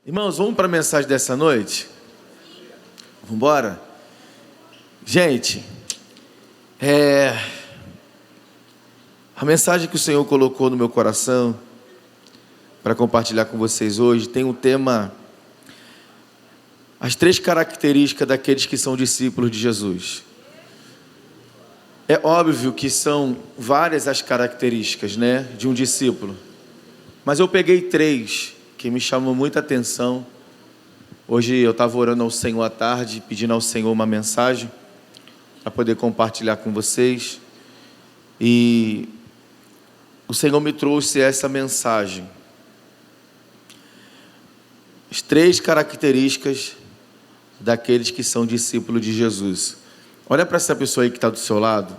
Irmãos, vamos para a mensagem dessa noite? Vamos embora? Gente, a mensagem que o Senhor colocou no meu coração para compartilhar com vocês hoje tem um tema: as 3 características daqueles que são discípulos de Jesus. É óbvio que são várias as características, né, de um discípulo, mas eu peguei 3 que me chamam muita atenção. Hoje eu estava orando ao Senhor à tarde, pedindo ao Senhor uma mensagem para poder compartilhar com vocês, e o Senhor me trouxe essa mensagem: as 3 características daqueles que são discípulos de Jesus. Olha para essa pessoa aí que está do seu lado,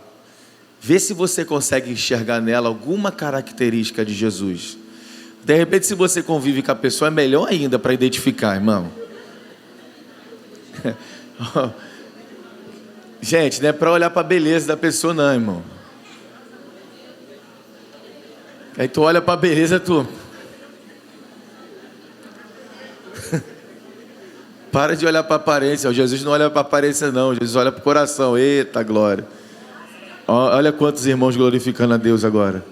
vê se você consegue enxergar nela alguma característica de Jesus. De repente, se você convive com a pessoa, é melhor ainda para identificar, irmão. Gente, não é para olhar para a beleza da pessoa não, irmão. Aí tu olha para a beleza, tu... Para de olhar para a aparência. Jesus não olha para a aparência não, Jesus olha para o coração. Eita glória. Olha quantos irmãos glorificando a Deus agora.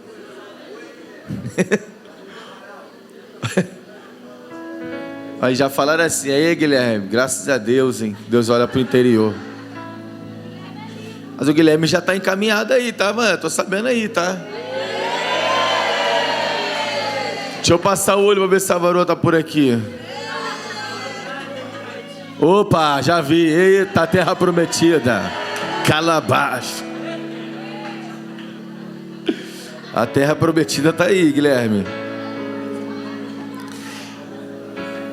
Aí já falaram assim: aí Guilherme, graças a Deus, hein? Deus olha para o interior. Mas o Guilherme já está encaminhado aí, tá, mano? Estou sabendo aí, tá? Deixa eu passar o olho para ver se a varoa está por aqui. Opa, já vi. Eita, terra prometida. Calabash. A terra prometida está aí, Guilherme.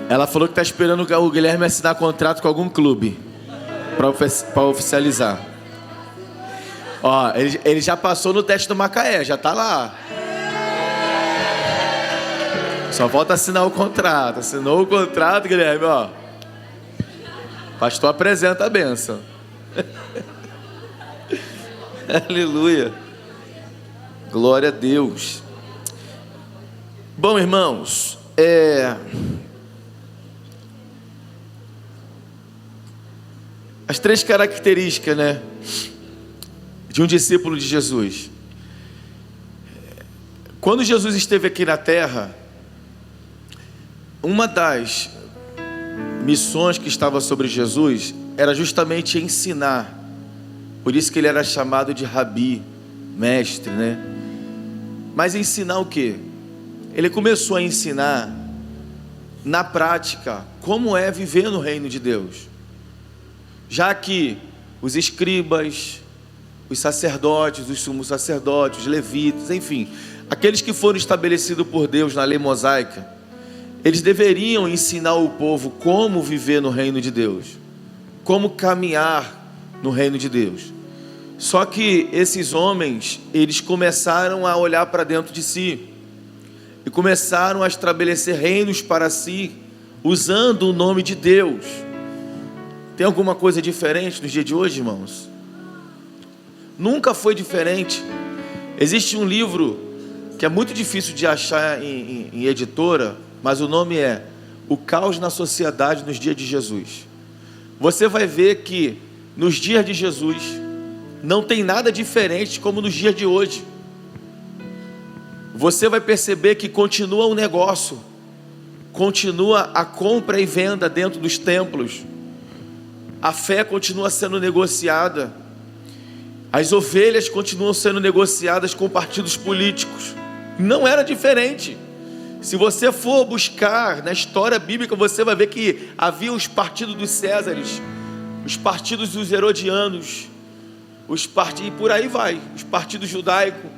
Ela falou que está esperando o Guilherme assinar contrato com algum clube para oficializar. Ó, ele já passou no teste do Macaé, já está lá. Só falta assinar o contrato. Assinou o contrato, Guilherme, ó. Pastor apresenta a bênção. Aleluia. Glória a Deus. Bom, irmãos, as 3 características, né, de um discípulo de Jesus. Quando Jesus esteve aqui na terra, uma das missões que estava sobre Jesus era justamente ensinar. Por isso que ele era chamado de Rabi, mestre, né? Mas ensinar o quê? Ele começou a ensinar na prática como é viver no reino de Deus. Já que os escribas, os sacerdotes, os sumos sacerdotes, os levitas, enfim, aqueles que foram estabelecidos por Deus na lei mosaica, eles deveriam ensinar o povo como viver no reino de Deus, como caminhar no reino de Deus. Só que esses homens, eles começaram a olhar para dentro de si e começaram a estabelecer reinos para si, usando o nome de Deus. Tem alguma coisa diferente nos dias de hoje, irmãos? Nunca foi diferente. Existe um livro que é muito difícil de achar em editora, mas o nome é O Caos na Sociedade nos Dias de Jesus. Você vai ver que nos dias de Jesus não tem nada diferente como nos dias de hoje. Você vai perceber que continua o negócio, continua a compra e venda dentro dos templos, a fé continua sendo negociada, as ovelhas continuam sendo negociadas com partidos políticos. Não era diferente. Se você for buscar na história bíblica, você vai ver que havia os partidos dos Césares, os partidos dos Herodianos, e por aí vai, os partidos judaicos.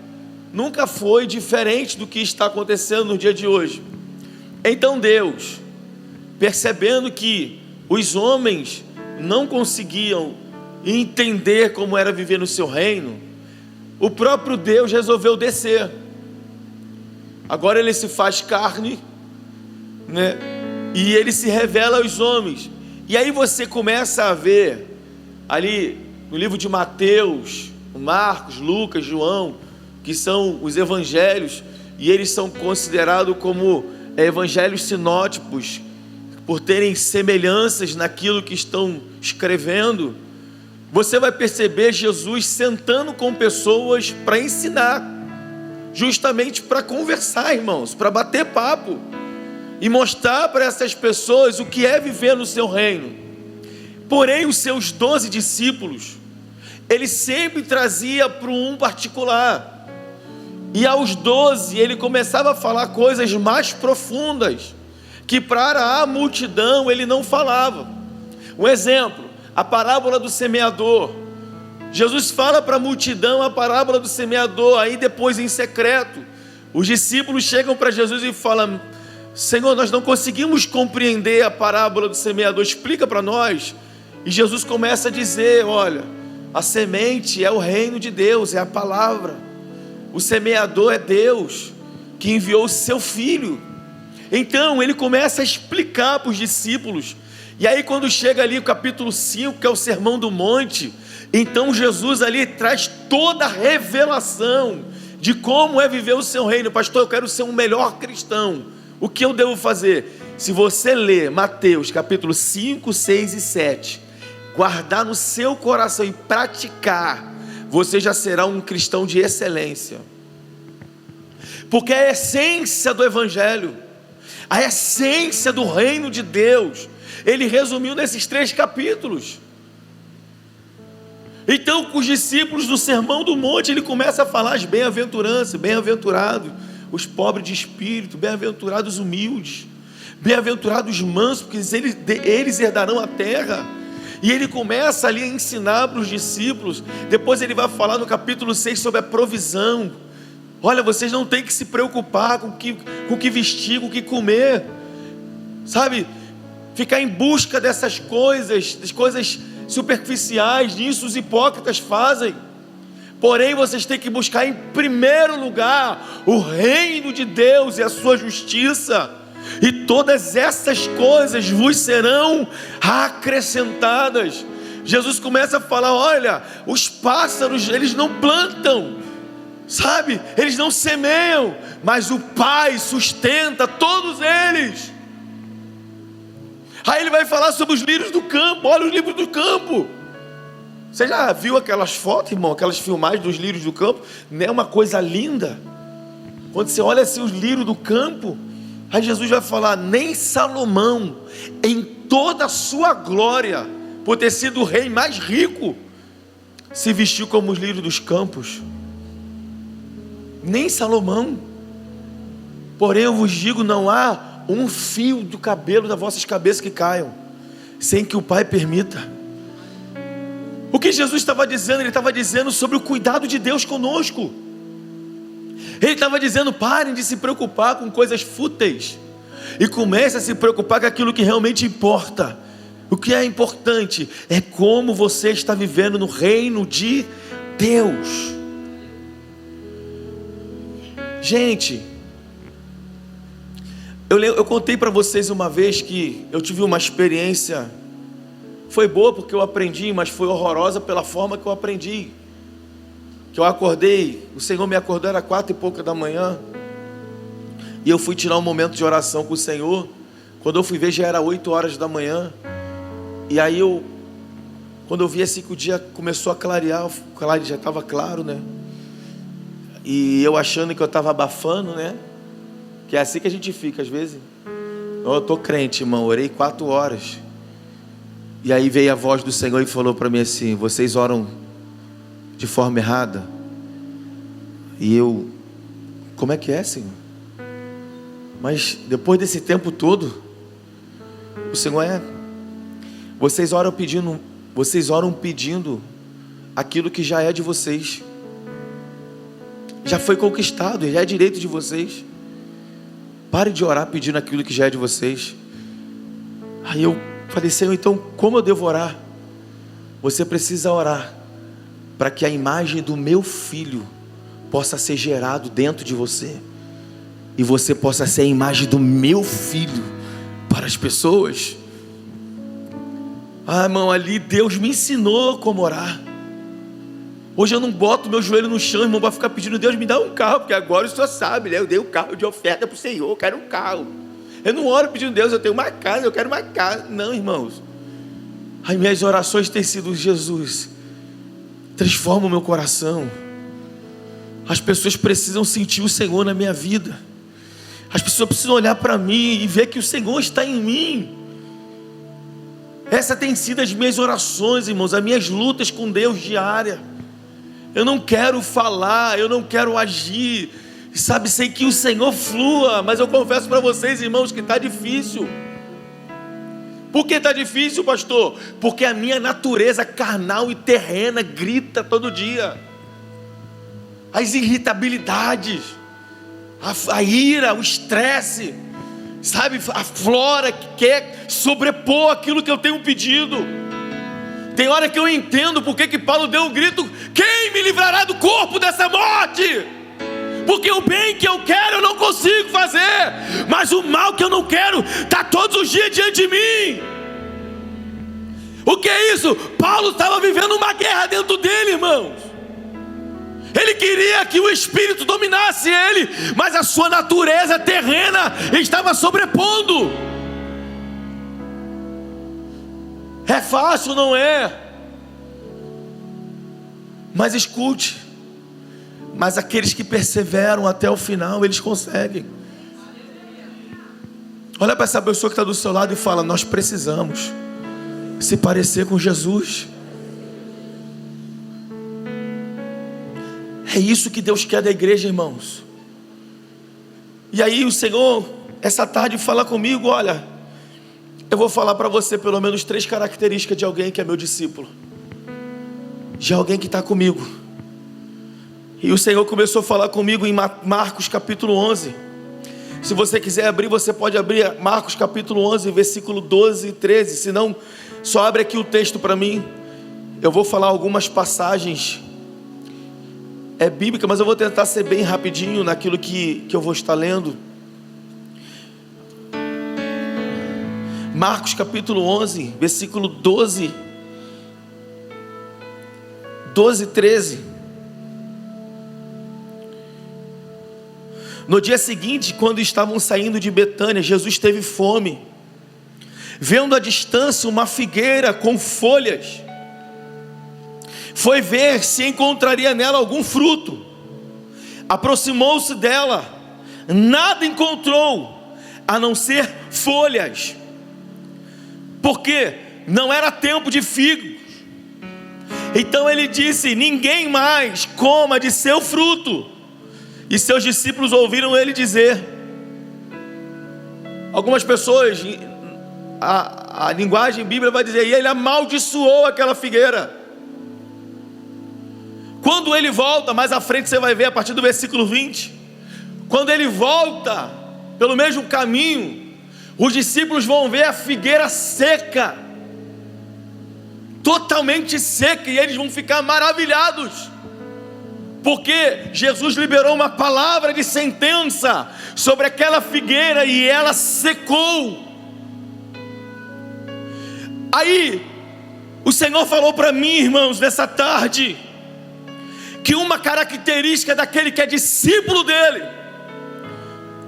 Nunca foi diferente do que está acontecendo no dia de hoje. Então Deus, percebendo que os homens não conseguiam entender como era viver no seu reino, o próprio Deus resolveu descer. Agora ele se faz carne, né? E ele se revela aos homens. E aí você começa a ver ali no livro de Mateus, Marcos, Lucas, João, que são os evangelhos, e eles são considerados como evangelhos sinóticos, por terem semelhanças naquilo que estão escrevendo, você vai perceber Jesus sentando com pessoas para ensinar, justamente para conversar, irmãos, para bater papo e mostrar para essas pessoas o que é viver no seu reino. Porém, os seus 12 discípulos, ele sempre trazia para um particular, e aos 12 ele começava a falar coisas mais profundas, que para a multidão ele não falava. Um exemplo, a parábola do semeador. Jesus fala para a multidão a parábola do semeador, aí depois em secreto, os discípulos chegam para Jesus e falam: Senhor, nós não conseguimos compreender a parábola do semeador, explica para nós. E Jesus começa a dizer: olha, a semente é o reino de Deus, é a palavra. O semeador é Deus, que enviou o seu Filho. Então ele começa a explicar para os discípulos. E aí quando chega ali o capítulo 5, que é o Sermão do Monte, então Jesus ali traz toda a revelação de como é viver o seu reino. Pastor, eu quero ser um melhor cristão, o que eu devo fazer? Se você ler Mateus capítulo 5, 6 e 7, guardar no seu coração e praticar, você já será um cristão de excelência. Porque a essência do Evangelho, a essência do reino de Deus, ele resumiu nesses 3 capítulos. Então, com os discípulos do Sermão do Monte, ele começa a falar as bem-aventuranças: bem-aventurados os pobres de espírito, bem-aventurados os humildes, bem-aventurados os mansos, porque eles herdarão a terra. E ele começa ali a ensinar para os discípulos. Depois ele vai falar no capítulo 6 sobre a provisão. Olha, vocês não têm que se preocupar com o que vestir, com o que comer, sabe? Ficar em busca dessas coisas, das coisas superficiais. Nisso os hipócritas fazem. Porém, vocês têm que buscar em primeiro lugar o reino de Deus e a sua justiça, e todas essas coisas vos serão acrescentadas. Jesus começa a falar: olha, os pássaros, eles não plantam, sabe? Eles não semeiam, mas o Pai sustenta todos eles. Aí ele vai falar sobre os lírios do campo. Olha os lírios do campo. Você já viu aquelas fotos, irmão? Aquelas filmagens dos lírios do campo? Não é uma coisa linda? Quando você olha assim os lírios do campo, aí Jesus vai falar: nem Salomão, em toda a sua glória, por ter sido o rei mais rico, se vestiu como os lírios dos campos. Nem Salomão. Porém eu vos digo, não há um fio do cabelo das vossas cabeças que caiam, sem que o Pai permita. O que Jesus estava dizendo? Ele estava dizendo sobre o cuidado de Deus conosco. Ele estava dizendo: parem de se preocupar com coisas fúteis e comece a se preocupar com aquilo que realmente importa. O que é importante é como você está vivendo no reino de Deus. Gente, eu contei para vocês uma vez que eu tive uma experiência. Foi boa porque eu aprendi, mas foi horrorosa pela forma que eu aprendi. Que eu acordei, o Senhor me acordou, era 4 e pouca da manhã, e eu fui tirar um momento de oração com o Senhor. Quando eu fui ver, já era 8 horas da manhã. E aí quando eu vi assim que o dia começou a clarear, já estava claro, né? E eu achando que eu estava abafando, né? Que é assim que a gente fica às vezes. Eu estou crente, irmão, orei 4 horas. E aí veio a voz do Senhor e falou para mim assim: vocês oram de forma errada. E eu: como é que é, Senhor? Mas depois desse tempo todo, o Senhor vocês oram pedindo aquilo que já é de vocês, já foi conquistado, já é direito de vocês. Pare de orar pedindo aquilo que já é de vocês. Aí eu falei: Senhor, então como eu devo orar? Você precisa orar para que a imagem do meu filho possa ser gerado dentro de você, e você possa ser a imagem do meu filho para as pessoas. Ah, irmão, ali Deus me ensinou como orar. Hoje eu não boto meu joelho no chão, irmão, para ficar pedindo: Deus, me dá um carro, porque agora o Senhor sabe, né? Eu dei um carro de oferta para o Senhor, eu quero um carro. Eu não oro pedindo, Deus, eu tenho uma casa, eu quero uma casa. Não, irmãos. As minhas orações têm sido: Jesus, transforma o meu coração. As pessoas precisam sentir o Senhor na minha vida. As pessoas precisam olhar para mim e ver que o Senhor está em mim. Essa tem sido as minhas orações, irmãos, as minhas lutas com Deus diária. Eu não quero falar, eu não quero agir, sabe, sei que o Senhor flua, mas eu confesso para vocês, irmãos, que está difícil. Por que está difícil, pastor? Porque a minha natureza carnal e terrena grita todo dia. As irritabilidades, a ira, o estresse, sabe, aflora, que quer sobrepor aquilo que eu tenho pedido. Tem hora que eu entendo porque que Paulo deu um grito: quem me livrará do corpo dessa morte? Porque o bem que eu quero eu não consigo fazer, mas o mal que eu não quero está todos os dias diante de mim. O que é isso? Paulo estava vivendo uma guerra dentro dele, irmãos. Ele queria que o Espírito dominasse ele, mas a sua natureza terrena estava sobrepondo. É fácil, não é? Mas escute, mas aqueles que perseveram até o final, eles conseguem. Olha para essa pessoa que está do seu lado e fala: nós precisamos se parecer com Jesus. É isso que Deus quer da igreja, irmãos. E aí o Senhor, essa tarde, fala comigo: olha, eu vou falar para você pelo menos 3 características de alguém que é meu discípulo, de alguém que está comigo. E o Senhor começou a falar comigo em Marcos capítulo 11. Se você quiser abrir, você pode abrir Marcos capítulo 11, versículo 12 e 13. Se não, só abre aqui o texto para mim. Eu vou falar algumas passagens bíblicas, mas eu vou tentar ser bem rapidinho naquilo que eu vou estar lendo. Marcos capítulo 11, versículo 12 e 13. No dia seguinte, quando estavam saindo de Betânia, Jesus teve fome. Vendo à distância uma figueira com folhas, foi ver se encontraria nela algum fruto. Aproximou-se dela, nada encontrou, a não ser folhas, porque não era tempo de figos. Então ele disse: ninguém mais coma de seu fruto. E seus discípulos ouviram ele dizer. Algumas pessoas, a linguagem bíblica vai dizer: e ele amaldiçoou aquela figueira. Quando ele volta, mais à frente você vai ver a partir do versículo 20, quando ele volta pelo mesmo caminho, os discípulos vão ver a figueira seca, totalmente seca, e eles vão ficar maravilhados, porque Jesus liberou uma palavra de sentença sobre aquela figueira e ela secou. Aí o Senhor falou para mim, irmãos, nessa tarde, que uma característica daquele que é discípulo dele,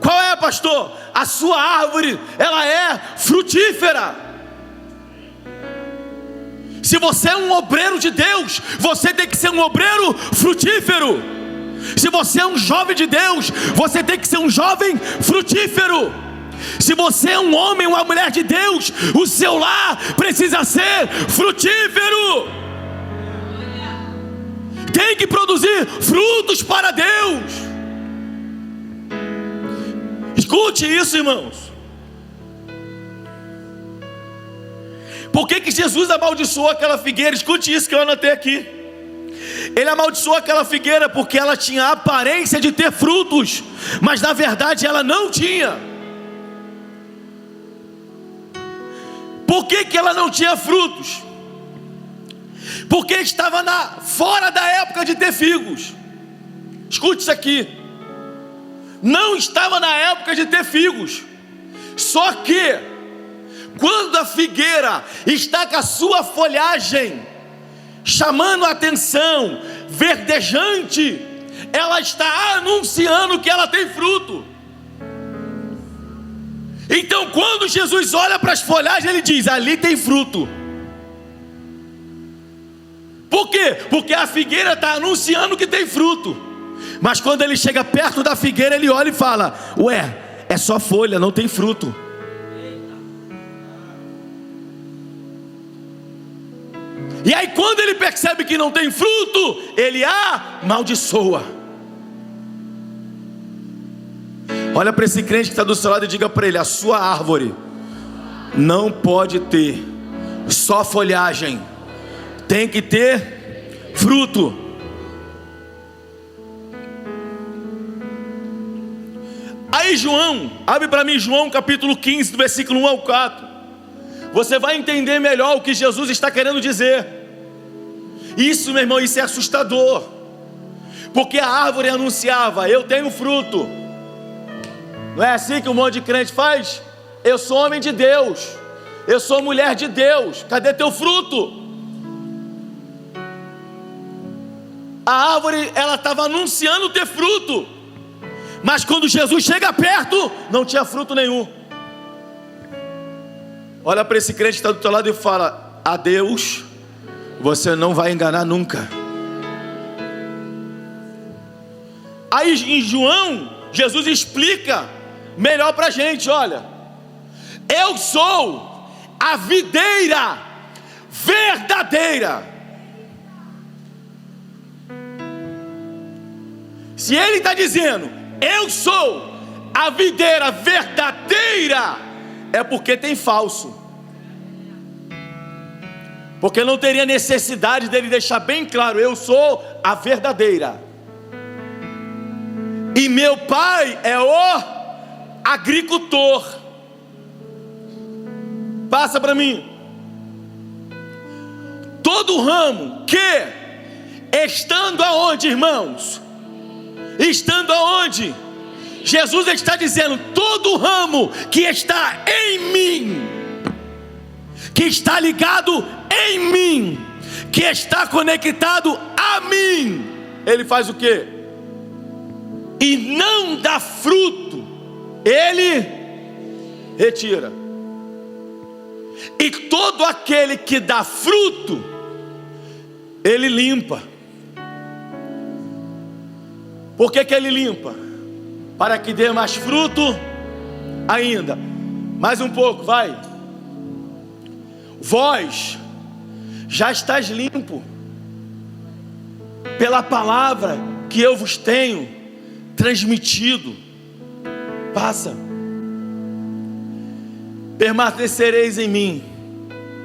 qual é, pastor? A sua árvore, ela é frutífera. Se você é um obreiro de Deus, você tem que ser um obreiro frutífero. Se você é um jovem de Deus, você tem que ser um jovem frutífero. Se você é um homem ou uma mulher de Deus, o seu lar precisa ser frutífero. Tem que produzir frutos para Deus. Escute isso, irmãos. Por que Jesus amaldiçoou aquela figueira? Escute isso que eu anotei aqui. Ele amaldiçoou aquela figueira porque ela tinha a aparência de ter frutos, mas na verdade ela não tinha. Por que ela não tinha frutos? Porque estava fora da época de ter figos. Escute isso aqui. Não estava na época de ter figos. Só que quando a figueira está com a sua folhagem chamando a atenção, verdejante, ela está anunciando que ela tem fruto. Então quando Jesus olha para as folhagens, ele diz: ali tem fruto. Por quê? Porque a figueira está anunciando que tem fruto. Mas quando ele chega perto da figueira, ele olha e fala: ué, é só folha, não tem fruto. E aí quando ele percebe que não tem fruto, ele amaldiçoa. Olha para esse crente que está do seu lado e diga para ele: a sua árvore não pode ter só folhagem, tem que ter fruto. Aí João, abre para mim João capítulo 15, do versículo 1 ao 4. Você vai entender melhor o que Jesus está querendo dizer. Isso, meu irmão, isso é assustador. Porque a árvore anunciava: eu tenho fruto. Não é assim que um monte de crente faz? Eu sou homem de Deus, eu sou mulher de Deus, cadê teu fruto? A árvore, ela estava anunciando ter fruto, mas quando Jesus chega perto, não tinha fruto nenhum. Olha para esse crente que está do teu lado e fala: a Deus você não vai enganar nunca. Aí em João, Jesus explica melhor para a gente: olha, eu sou a videira verdadeira. Se ele está dizendo eu sou a videira verdadeira, é porque tem falso. Porque não teria necessidade dele deixar bem claro: eu sou a verdadeira, e meu pai é o agricultor. Passa para mim. Todo ramo que, estando aonde, irmãos? Estando aonde? Jesus está dizendo: todo ramo que está em mim, que está ligado em mim, que está conectado a mim, ele faz o quê? E não dá fruto, ele retira. E todo aquele que dá fruto, ele limpa. Por que ele limpa? Para que dê mais fruto ainda. Mais um pouco, vai. Vós já estáis limpo pela palavra que eu vos tenho transmitido. Passa. Permanecereis em mim,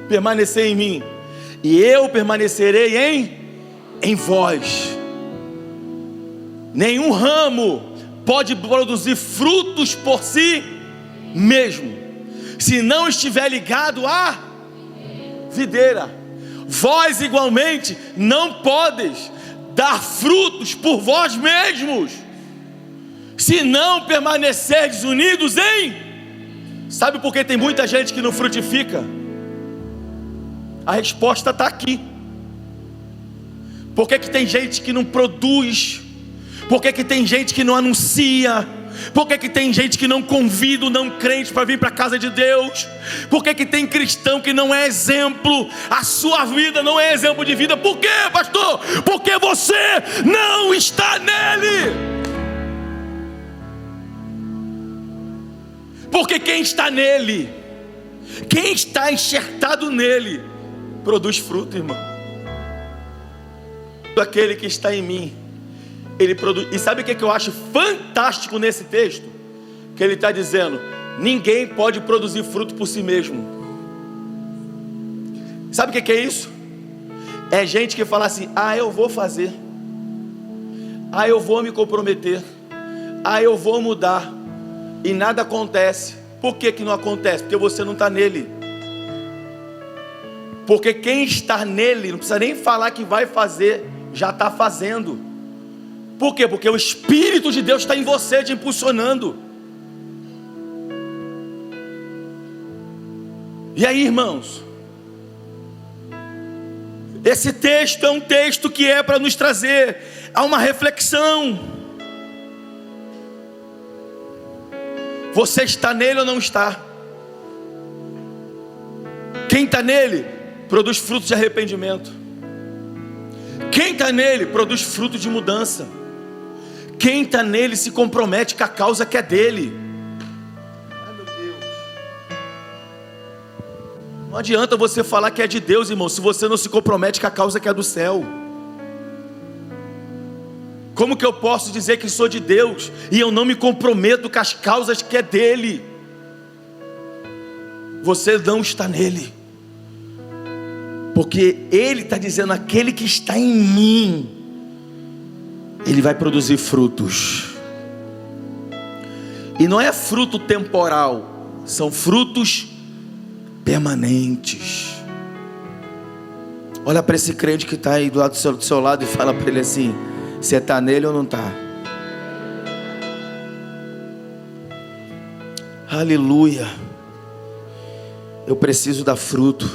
permanecer em mim, e eu permanecerei em vós. Nenhum ramo pode produzir frutos por si mesmo, se não estiver ligado à videira. Vós igualmente não podeis dar frutos por vós mesmos, se não permanecerdes unidos em... Sabe por que tem muita gente que não frutifica? A resposta está aqui. Por que tem gente que não produz? Por que tem gente que não anuncia? Por que tem gente que não convida o não crente para vir para a casa de Deus? Por que tem cristão que não é exemplo? A sua vida não é exemplo de vida. Por quê, pastor? Porque você não está nele. Porque quem está nele, quem está enxertado nele, produz fruto, irmão. Aquele que está em mim, ele produz. E sabe o que eu acho fantástico nesse texto? Que ele está dizendo: ninguém pode produzir fruto por si mesmo. Sabe o que é isso? É gente que fala assim: ah, eu vou fazer, ah, eu vou me comprometer, ah, eu vou mudar, e nada acontece. Por que não acontece? Porque você não está nele. Porque quem está nele, não precisa nem falar que vai fazer, já está fazendo. Por quê? Porque o Espírito de Deus está em você, te impulsionando. E aí, irmãos, esse texto é um texto que é para nos trazer a uma reflexão. Você está nele ou não está? Quem está nele produz frutos de arrependimento. Quem está nele produz frutos de mudança. Quem está nele se compromete com a causa que é dele. Ai, meu Deus. Não adianta você falar que é de Deus, irmão, se você não se compromete com a causa que é do céu. Como que eu posso dizer que sou de Deus e eu não me comprometo com as causas que é dele? Você não está nele, porque ele está dizendo: aquele que está em mim, ele vai produzir frutos. E não é fruto temporal, são frutos permanentes. Olha para esse crente que está aí do seu lado e fala para ele assim: você está nele ou não está? Aleluia. Eu preciso dar fruto.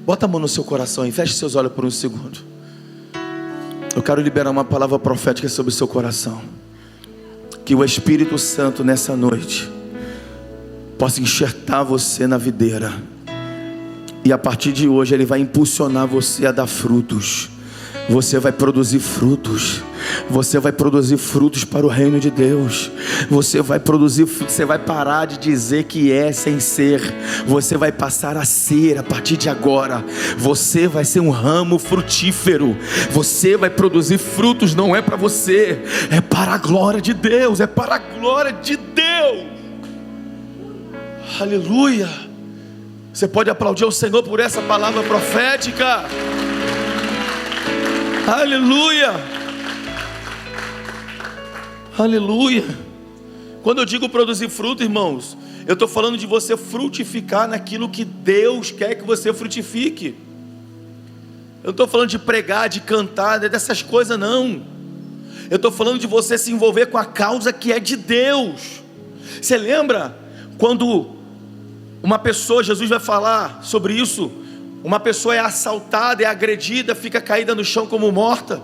Bota a mão no seu coração e feche seus olhos por um segundo. Eu quero liberar uma palavra profética sobre o seu coração. Que o Espírito Santo nessa noite possa enxertar você na videira. E a partir de hoje ele vai impulsionar você a dar frutos. Você vai produzir frutos. Você vai produzir frutos para o reino de Deus. Você vai produzir, você vai parar de dizer que é sem ser. Você vai passar a ser a partir de agora. Você vai ser um ramo frutífero. Você vai produzir frutos, não é para você, é para a glória de Deus. É para a glória de Deus. Aleluia. Você pode aplaudir ao Senhor por essa palavra profética. Aleluia. Aleluia. Quando eu digo produzir fruto, irmãos, eu estou falando de você frutificar naquilo que Deus quer que você frutifique. Eu não estou falando de pregar, de cantar, dessas coisas não. Eu estou falando de você se envolver com a causa que é de Deus. Você lembra quando uma pessoa, Jesus vai falar sobre isso, uma pessoa é assaltada, é agredida, fica caída no chão como morta.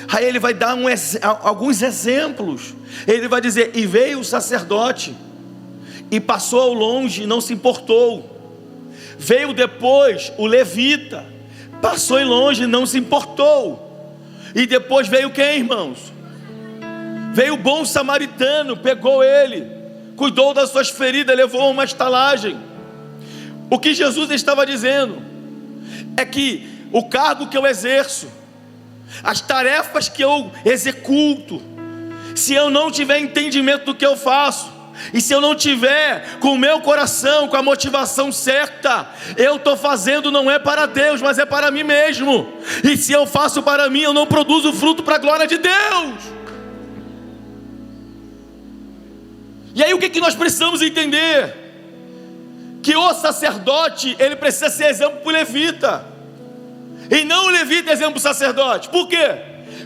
Aí ele vai dar alguns exemplos. Ele vai dizer: e veio o sacerdote e passou ao longe e não se importou. Veio depois o levita, passou em longe e não se importou. E depois veio quem, irmãos? Veio o bom samaritano, pegou ele, cuidou das suas feridas, levou a uma estalagem. O que Jesus estava dizendo é que o cargo que eu exerço, as tarefas que eu executo, se eu não tiver entendimento do que eu faço, e se eu não tiver com o meu coração, com a motivação certa, eu estou fazendo não é para Deus, mas é para mim mesmo. E se eu faço para mim, eu não produzo fruto para a glória de Deus. E aí o que nós precisamos entender? Que o sacerdote, ele precisa ser exemplo para o levita, e não o levita exemplo para o sacerdote. Por quê?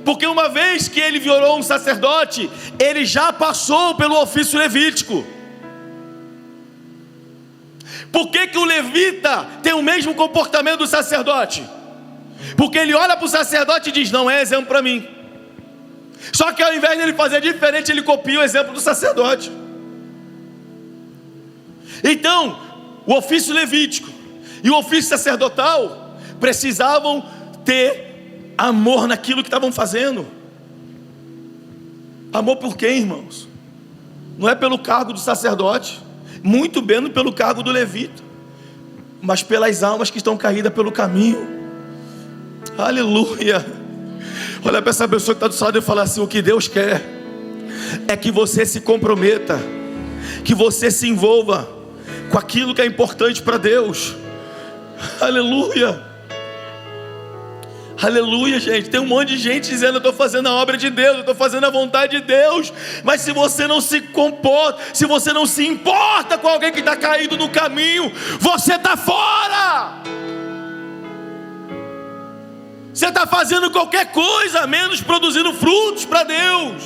Porque uma vez que ele virou um sacerdote, ele já passou pelo ofício levítico. Por que o levita tem o mesmo comportamento do sacerdote? Porque ele olha para o sacerdote e diz: não é exemplo para mim. Só que ao invés de ele fazer diferente, ele copia o exemplo do sacerdote. Então, o ofício levítico e o ofício sacerdotal precisavam ter amor naquilo que estavam fazendo. Amor por quem, irmãos? Não é pelo cargo do sacerdote, muito menos pelo cargo do levita, mas pelas almas que estão caídas pelo caminho. Aleluia. Olha para essa pessoa que está do seu lado e fala assim: o que Deus quer é que você se comprometa, que você se envolva com aquilo que é importante para Deus. Aleluia. Aleluia, gente. Tem um monte de gente dizendo: eu estou fazendo a obra de Deus, eu estou fazendo a vontade de Deus. Mas se você não se comporta, se você não se importa com alguém que está caído no caminho, você está fora. Você está fazendo qualquer coisa, menos produzindo frutos para Deus.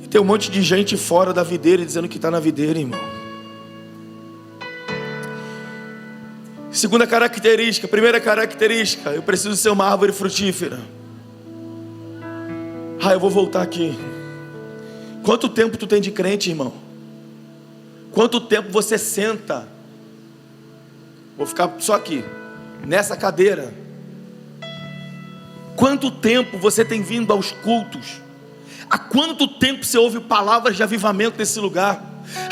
E tem um monte de gente fora da videira dizendo que está na videira, irmão. Segunda característica, primeira característica: eu preciso ser uma árvore frutífera. Eu vou voltar aqui. Quanto tempo tu tem de crente, irmão? Quanto tempo você senta? Vou ficar só aqui, nessa cadeira. Quanto tempo você tem vindo aos cultos? Há quanto tempo você ouve palavras de avivamento nesse lugar?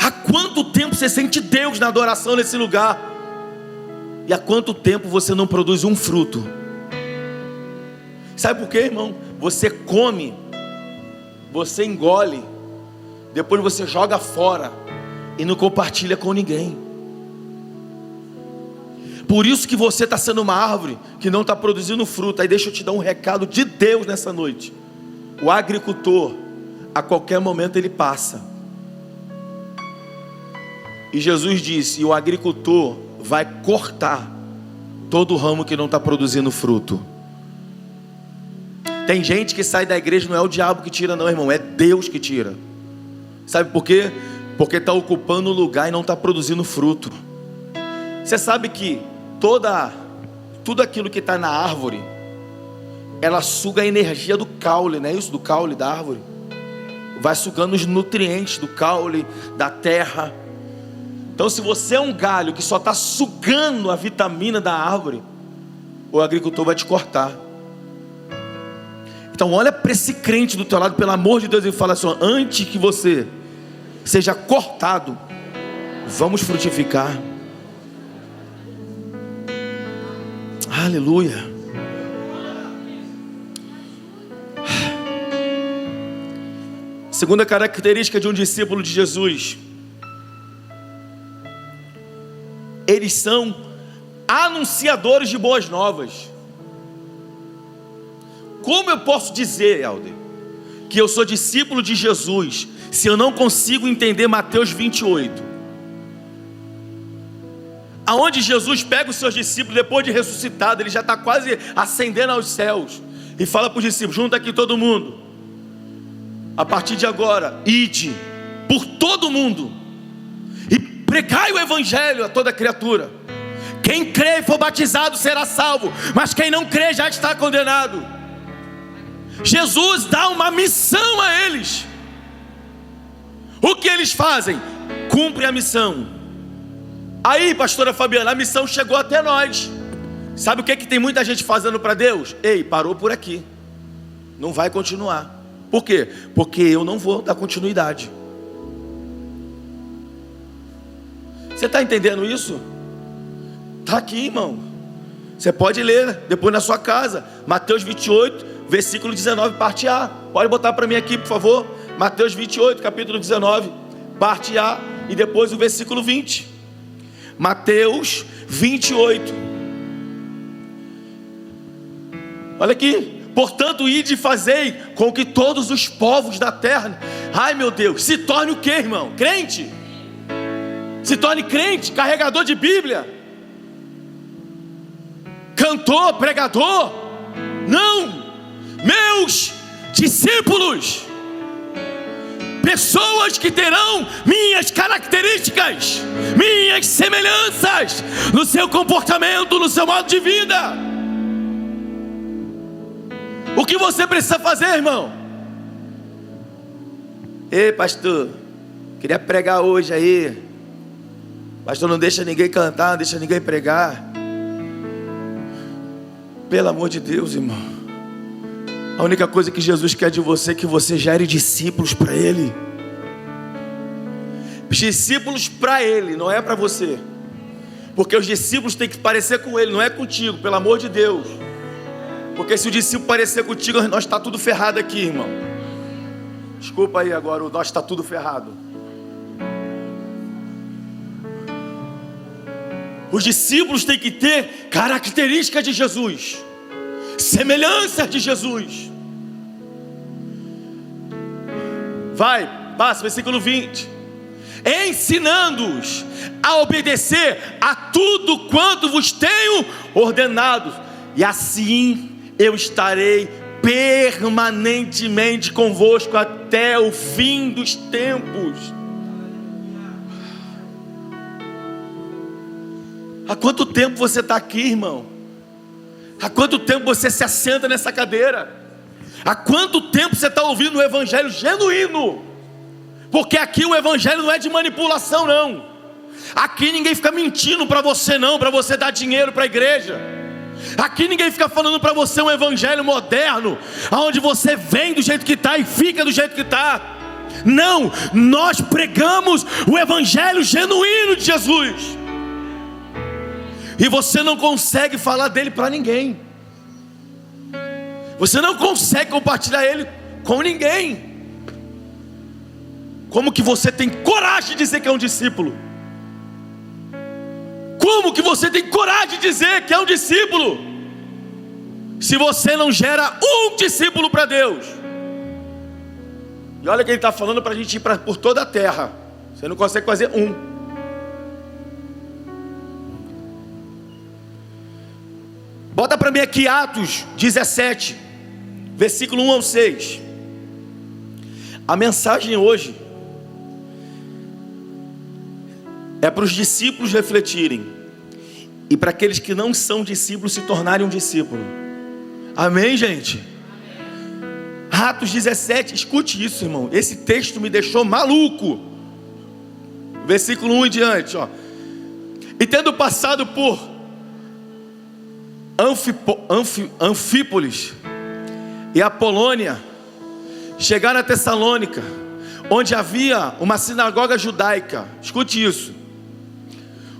Há quanto tempo você sente Deus na adoração nesse lugar? E há quanto tempo você não produz um fruto? Sabe por quê, irmão? Você come, você engole, depois você joga fora e não compartilha com ninguém. Por isso que você está sendo uma árvore que não está produzindo fruto. Aí deixa eu te dar um recado de Deus nessa noite. O agricultor, a qualquer momento ele passa. E Jesus disse, e o agricultor vai cortar todo o ramo que não está produzindo fruto. Tem gente que sai da igreja, não é o diabo que tira não, irmão, é Deus que tira. Sabe por quê? Porque está ocupando o lugar e não está produzindo fruto. Você sabe que tudo aquilo que está na árvore, ela suga a energia do caule, não é isso? Do caule da árvore. Vai sugando os nutrientes do caule, da terra. Então se você é um galho que só está sugando a vitamina da árvore, o agricultor vai te cortar. Então olha para esse crente do teu lado, pelo amor de Deus, e fala assim: antes que você seja cortado, vamos frutificar. Aleluia. Segunda característica de um discípulo de Jesus: eles são anunciadores de boas novas. Como eu posso dizer, Helder, que eu sou discípulo de Jesus, se eu não consigo entender Mateus 28? Aonde Jesus pega os seus discípulos depois de ressuscitado, ele já está quase ascendendo aos céus, e fala para os discípulos: junta aqui todo mundo, a partir de agora, ide por todo mundo e pregai o evangelho a toda criatura. Quem crê e for batizado será salvo, mas quem não crê já está condenado. Jesus dá uma missão a eles. O que eles fazem? Cumpre a missão. Aí, pastora Fabiana, a missão chegou até nós. Sabe o que tem muita gente fazendo para Deus? Ei, parou por aqui, não vai continuar. Por quê? Porque eu não vou dar continuidade. Você está entendendo isso? Está aqui, irmão. Você pode ler depois na sua casa. Mateus 28, versículo 19, parte A. Pode botar para mim aqui, por favor. Mateus 28, capítulo 19, parte A. E depois o versículo 20. Mateus 28. Olha aqui. Portanto, ide e fazei com que todos os povos da terra, ai meu Deus, se torne o que, irmão? Crente? Se torne crente, carregador de Bíblia, cantor, pregador? Não, meus discípulos, pessoas que terão minhas características, minhas semelhanças no seu comportamento, no seu modo de vida. O que você precisa fazer, irmão? Ei, pastor, queria pregar hoje aí. Pastor, não deixa ninguém cantar, não deixa ninguém pregar. Pelo amor de Deus, irmão. A única coisa que Jesus quer de você é que você gere discípulos para Ele. Discípulos para Ele, não é para você. Porque os discípulos têm que parecer com Ele, não é contigo, pelo amor de Deus. Porque se o discípulo parecer contigo, nós está tudo ferrado aqui, irmão. Desculpa aí agora, nós está tudo ferrado. Os discípulos têm que ter características de Jesus, semelhanças de Jesus. Vai, passa, versículo 20. Ensinando-os a obedecer a tudo quanto vos tenho ordenado, e assim eu estarei permanentemente convosco até o fim dos tempos. Há quanto tempo você está aqui, irmão? Há quanto tempo você se assenta nessa cadeira? Há quanto tempo você está ouvindo o evangelho genuíno? Porque aqui o evangelho não é de manipulação, não. Aqui ninguém fica mentindo para você, não, para você dar dinheiro para a igreja. Aqui ninguém fica falando para você um evangelho moderno, onde você vem do jeito que está e fica do jeito que está. Não, nós pregamos o evangelho genuíno de Jesus. E você não consegue falar dele para ninguém. Você não consegue compartilhar ele com ninguém. Como que você tem coragem de dizer que é um discípulo? Como que você tem coragem de dizer que é um discípulo, se você não gera um discípulo para Deus? E olha que ele está falando para a gente ir por toda a terra. Você não consegue fazer um. Bota para mim aqui Atos 17, versículo 1 ao 6. A mensagem hoje é para os discípulos refletirem, e para aqueles que não são discípulos se tornarem um discípulo. Amém, gente? Atos 17, escute isso, irmão. Esse texto me deixou maluco. Versículo 1 em diante, ó. E tendo passado por Anfípolis e Apolônia, chegaram a Tessalônica, onde havia uma sinagoga judaica. Escute isso.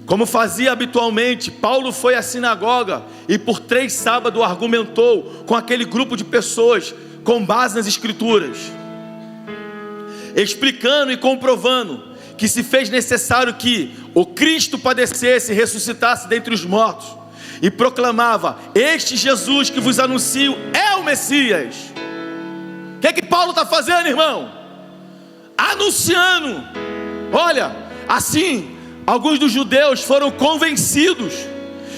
Como fazia habitualmente, Paulo foi à sinagoga e por 3 sábados argumentou com aquele grupo de pessoas com base nas escrituras, explicando e comprovando que se fez necessário que o Cristo padecesse e ressuscitasse dentre os mortos, e proclamava: este Jesus que vos anuncio é o Messias. O que Paulo está fazendo, irmão? Anunciando. Olha, assim alguns dos judeus foram convencidos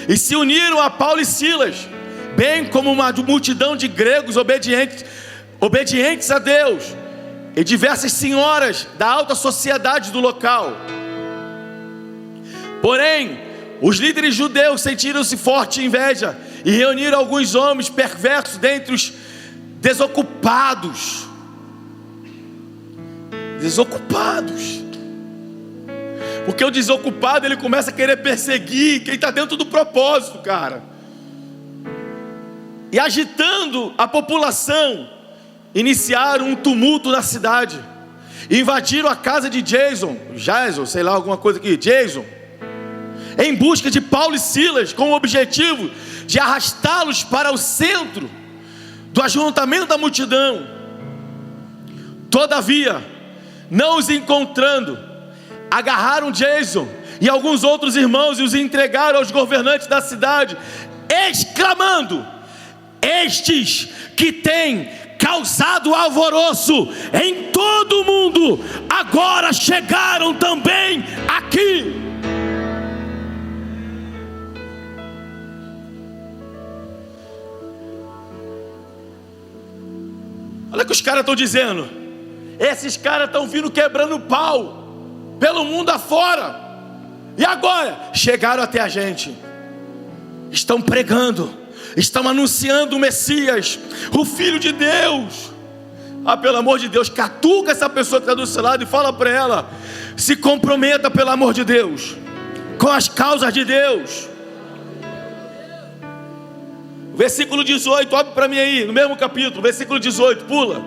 e se uniram a Paulo e Silas, bem como uma multidão de gregos obedientes a Deus, e diversas senhoras da alta sociedade do local. Porém, os líderes judeus sentiram-se forte inveja e reuniram alguns homens perversos dentre os desocupados. Porque o desocupado, ele começa a querer perseguir quem está dentro do propósito, cara. E agitando a população, iniciaram um tumulto na cidade. Invadiram a casa de Jason, sei lá, alguma coisa aqui, Jason, em busca de Paulo e Silas, com o objetivo de arrastá-los para o centro do ajuntamento da multidão. Todavia, não os encontrando, agarraram Jason e alguns outros irmãos e os entregaram aos governantes da cidade, exclamando: estes que têm causado alvoroço em todo o mundo, agora chegaram também aqui. Olha o que os caras estão dizendo. Esses caras estão vindo quebrando pau pelo mundo afora, e agora chegaram até a gente, estão pregando, estão anunciando o Messias, o Filho de Deus. Pelo amor de Deus, catuca essa pessoa que está do seu lado e fala para ela: se comprometa, pelo amor de Deus, com as causas de Deus. Versículo 18, abre para mim aí, no mesmo capítulo, versículo 18, pula.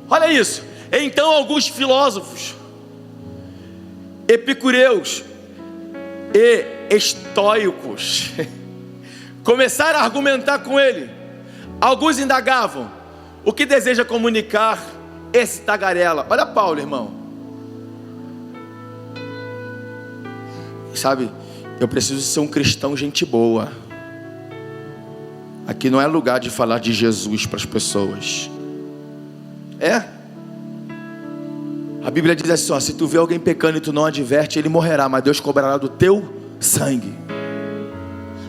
Olha isso. Então alguns filósofos, epicureus e estoicos começaram a argumentar com ele. Alguns indagavam: o que deseja comunicar esse tagarela? Olha Paulo, irmão. Sabe, eu preciso ser um cristão gente boa. Aqui não é lugar de falar de Jesus para as pessoas. A Bíblia diz assim, ó: se tu vê alguém pecando e tu não adverte, ele morrerá, mas Deus cobrará do teu sangue.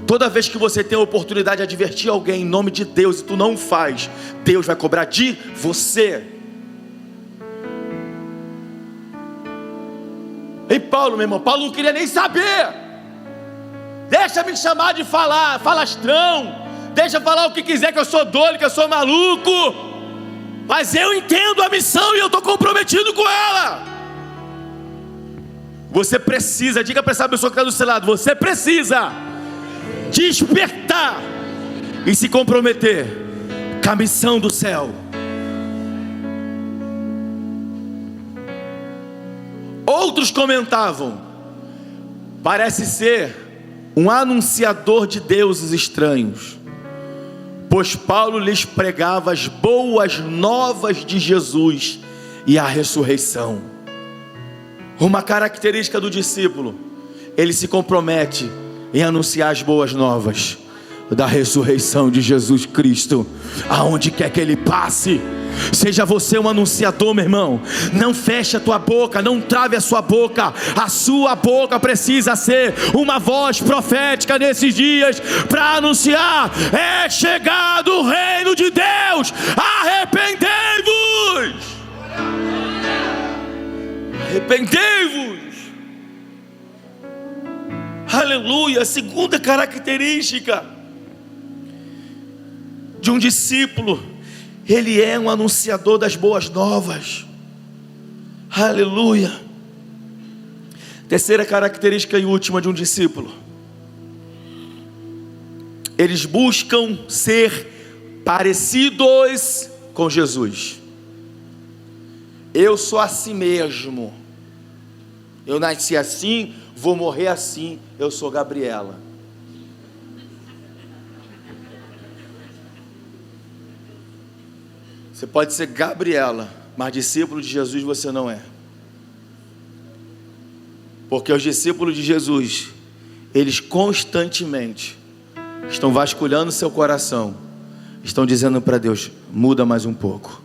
Toda vez que você tem a oportunidade de advertir alguém em nome de Deus e tu não faz, Deus vai cobrar de você. E Paulo, meu irmão, Paulo não queria nem saber. Deixa me chamar de falastrão, deixa falar o que quiser, que eu sou doido, que eu sou maluco. mas eu entendo a missão e eu estou comprometido com ela. Você precisa, diga para essa pessoa que está do seu lado, você precisa despertar e se comprometer com a missão do céu. Outros comentavam: parece ser um anunciador de deuses estranhos, pois Paulo lhes pregava as boas novas de Jesus e a ressurreição. Uma característica do discípulo: ele se compromete em anunciar as boas novas da ressurreição de Jesus Cristo, aonde quer que ele passe. Seja você um anunciador, meu irmão. Não feche a tua boca, não trave a sua boca. A sua boca precisa ser uma voz profética nesses dias, para anunciar: é chegado o reino de Deus, arrependei-vos. Arrependei-vos. Aleluia. A segunda característica de um discípulo: ele é um anunciador das boas novas. Aleluia. Terceira característica e última de um discípulo: eles buscam ser parecidos com Jesus. Eu sou assim mesmo, eu nasci assim, vou morrer assim, eu sou Gabriela. Você pode ser Gabriela, mas discípulo de Jesus você não é. Porque os discípulos de Jesus, eles constantemente estão vasculhando seu coração, estão dizendo para Deus: muda mais um pouco,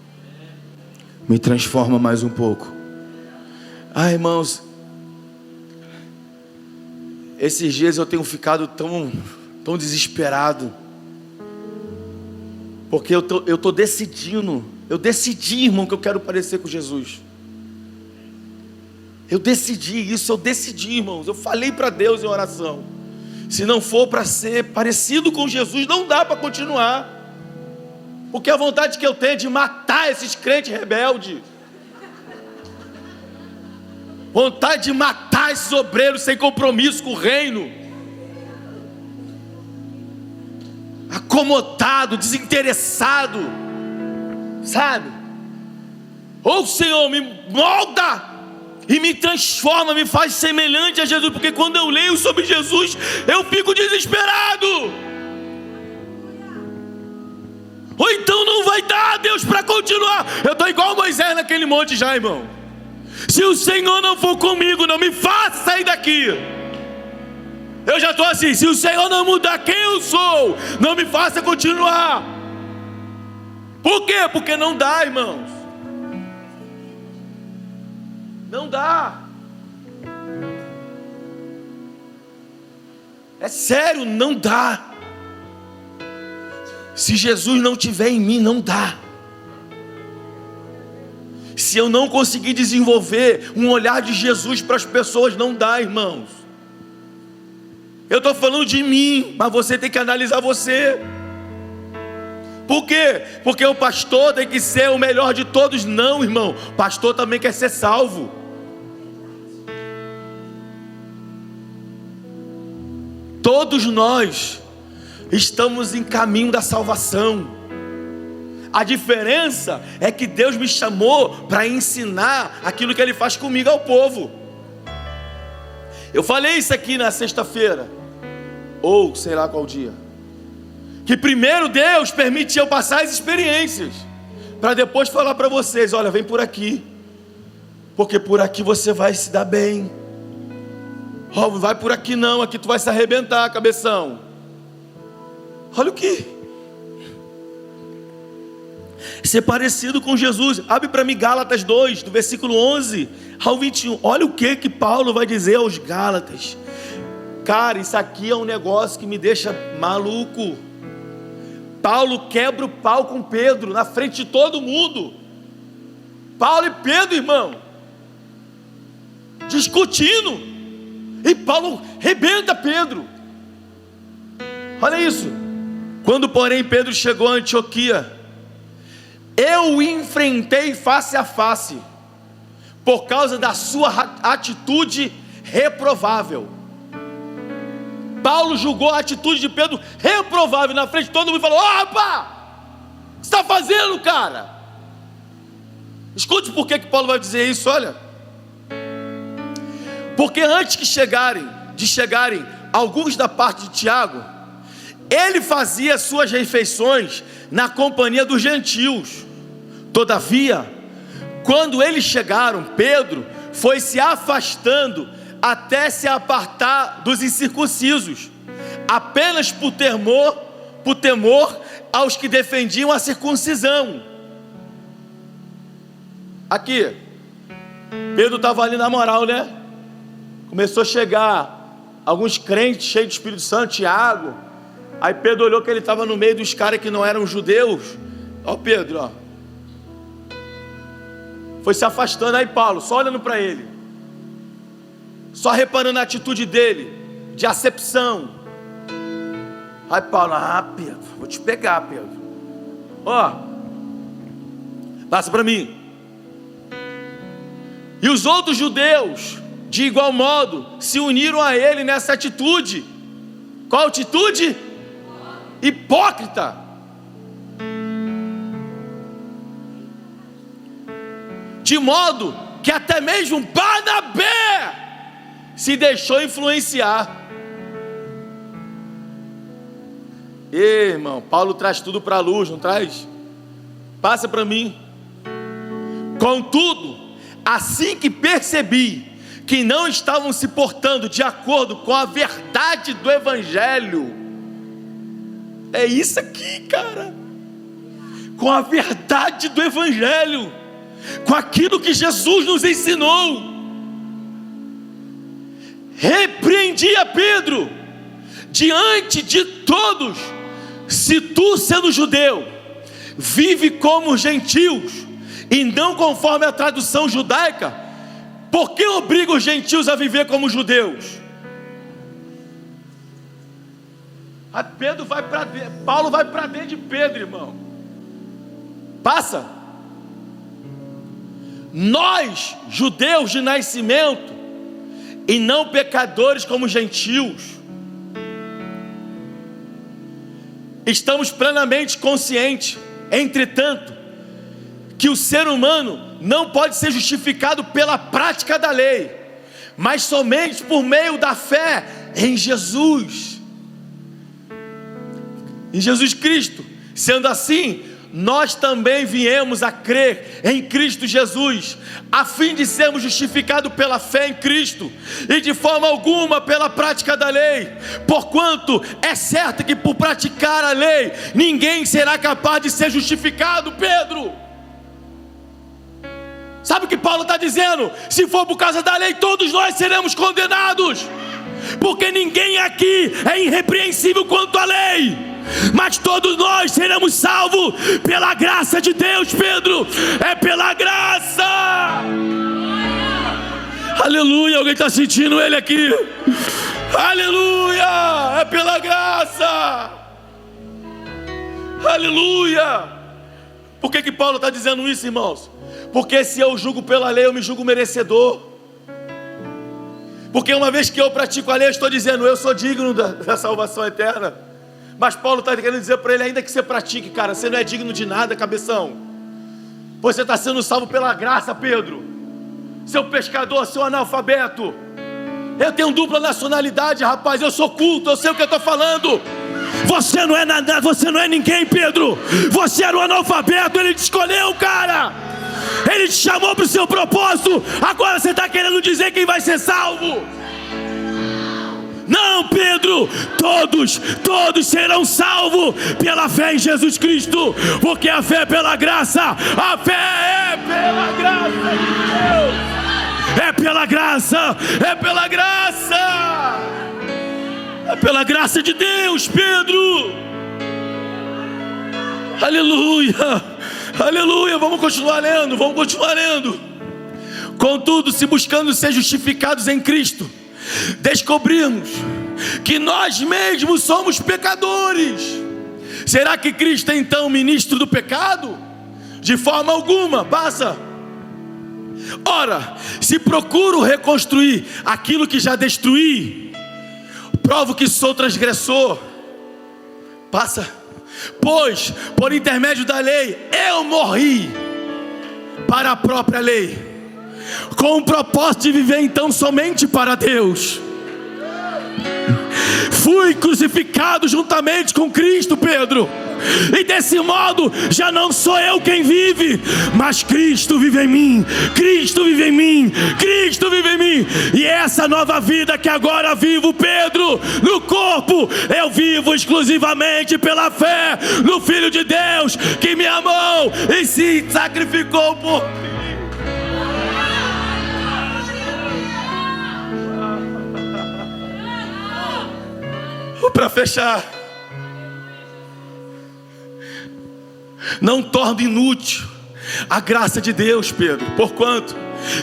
me transforma mais um pouco. Ah, irmãos, esses dias eu tenho ficado tão desesperado, porque eu tô decidindo, eu decidi, irmão, que eu quero parecer com Jesus. Eu decidi isso, irmãos. Eu falei para Deus em oração: se não for para ser parecido com Jesus, não dá para continuar. Porque a vontade que eu tenho é de matar esses crentes rebeldes. Vontade de matar esses obreiros sem compromisso com o reino. Acomodado, desinteressado. Sabe? Ô Senhor, me molda e me transforma, me faz semelhante a Jesus. Porque quando eu leio sobre Jesus, eu fico desesperado. Ou então não vai dar, Deus, para continuar. Eu estou igual Moisés naquele monte já, irmão. Se o Senhor não for comigo, não me faça sair daqui. Eu já estou assim: se o Senhor não mudar quem eu sou, não me faça continuar. Por quê? Porque não dá, irmãos. Não dá. É sério, não dá. Se Jesus não estiver em mim, não dá. Se eu não conseguir desenvolver um olhar de Jesus para as pessoas, não dá, irmãos. Eu estou falando de mim, mas você tem que analisar você. Por quê? Porque o pastor tem que ser o melhor de todos? Não, irmão. O pastor também quer ser salvo. Todos nós estamos em caminho da salvação. A diferença é que Deus me chamou para ensinar aquilo que Ele faz comigo ao povo. Eu falei isso aqui na sexta-feira, ou sei lá qual dia, que primeiro Deus permite eu passar as experiências, para depois falar para vocês: olha, vem por aqui, porque por aqui você vai se dar bem. Oh, vai por aqui não, aqui tu vai se arrebentar, cabeção. Olha o que... ser parecido com Jesus. Abre para mim Gálatas 2, do versículo 11 ao 21. Olha o que Paulo vai dizer aos Gálatas. Cara, isso aqui é um negócio que me deixa maluco. Paulo quebra o pau com Pedro na frente de todo mundo. Paulo e Pedro, irmão, discutindo, e Paulo rebenta Pedro. Olha isso. Quando porém Pedro chegou a Antioquia, eu o enfrentei face a face, por causa da sua atitude reprovável. Paulo julgou a atitude de Pedro reprovável na frente de todo mundo e falou: opa, o que você está fazendo, cara? Escute por que Paulo vai dizer isso, olha. Porque antes de chegarem alguns da parte de Tiago, ele fazia suas refeições na companhia dos gentios. Todavia, quando eles chegaram, Pedro foi se afastando até se apartar dos incircuncisos, apenas por temor aos que defendiam a circuncisão. Aqui, Pedro estava ali na moral, né? Começou a chegar alguns crentes cheios do Espírito Santo, Tiago. Aí Pedro olhou que ele estava no meio dos caras que não eram judeus. Ó Pedro, ó. Foi se afastando. Aí Paulo, só olhando para ele, só reparando na atitude dele, de acepção. Aí Paulo, Pedro, vou te pegar, Pedro. Ó, passa para mim. E os outros judeus, de igual modo, se uniram a ele nessa atitude. Qual atitude? Hipócrita. De modo que até mesmo Barnabé se deixou influenciar. Ei, irmão, Paulo traz tudo para a luz, não traz? Passa para mim. Contudo, assim que percebi que não estavam se portando de acordo com a verdade do Evangelho, é isso aqui, cara, com a verdade do Evangelho, com aquilo que Jesus nos ensinou, repreendi a Pedro diante de todos: se tu, sendo judeu, vive como gentios e não conforme a tradução judaica, por que obriga os gentios a viver como judeus? Paulo vai para dentro de Pedro, irmão. Passa. Nós, judeus de nascimento, e não pecadores como gentios, estamos plenamente conscientes, entretanto, que o ser humano não pode ser justificado pela prática da lei, mas somente por meio da fé em Jesus Cristo. Sendo assim, nós também viemos a crer em Cristo Jesus, a fim de sermos justificados pela fé em Cristo, e de forma alguma pela prática da lei, porquanto é certo que por praticar a lei, ninguém será capaz de ser justificado. Pedro, sabe o que Paulo está dizendo? Se for por causa da lei, todos nós seremos condenados, porque ninguém aqui é irrepreensível quanto à lei, mas todos nós seremos salvos pela graça de Deus. Pedro, é pela graça. Aleluia, alguém está sentindo ele aqui? Aleluia, é pela graça. Aleluia. Por que Paulo está dizendo isso, irmãos? Porque se eu julgo pela lei, eu me julgo merecedor. Porque uma vez que eu pratico a lei, eu estou dizendo: eu sou digno da salvação eterna. Mas Paulo está querendo dizer para ele: ainda que você pratique, cara, você não é digno de nada, cabeção. Você está sendo salvo pela graça, Pedro. Seu pescador, seu analfabeto. Eu tenho dupla nacionalidade, rapaz. Eu sou culto, eu sei o que eu estou falando. Você não é nada, você não é ninguém, Pedro. Você era um analfabeto, ele te escolheu, cara. Ele te chamou para o seu propósito. Agora você está querendo dizer quem vai ser salvo? Não, Pedro, todos serão salvos pela fé em Jesus Cristo, porque a fé é pela graça, a fé é pela graça de Deus, é pela graça, é pela graça, é pela graça de Deus, Pedro. Aleluia, aleluia. Vamos continuar lendo. Contudo, se buscando ser justificados em Cristo, descobrimos que nós mesmos somos pecadores. Será que Cristo é então ministro do pecado? De forma alguma, passa. Ora, se procuro reconstruir aquilo que já destruí, provo que sou transgressor. Passa. Pois, por intermédio da lei, eu morri para a própria lei, com o propósito de viver então somente para Deus. Fui crucificado juntamente com Cristo, Pedro. E desse modo, já não sou eu quem vive, mas Cristo vive em mim. Cristo vive em mim. Cristo vive em mim. E essa nova vida que agora vivo, Pedro, no corpo, eu vivo exclusivamente pela fé no Filho de Deus, que me amou e se sacrificou por mim. Para fechar, não torne inútil a graça de Deus, Pedro, porquanto,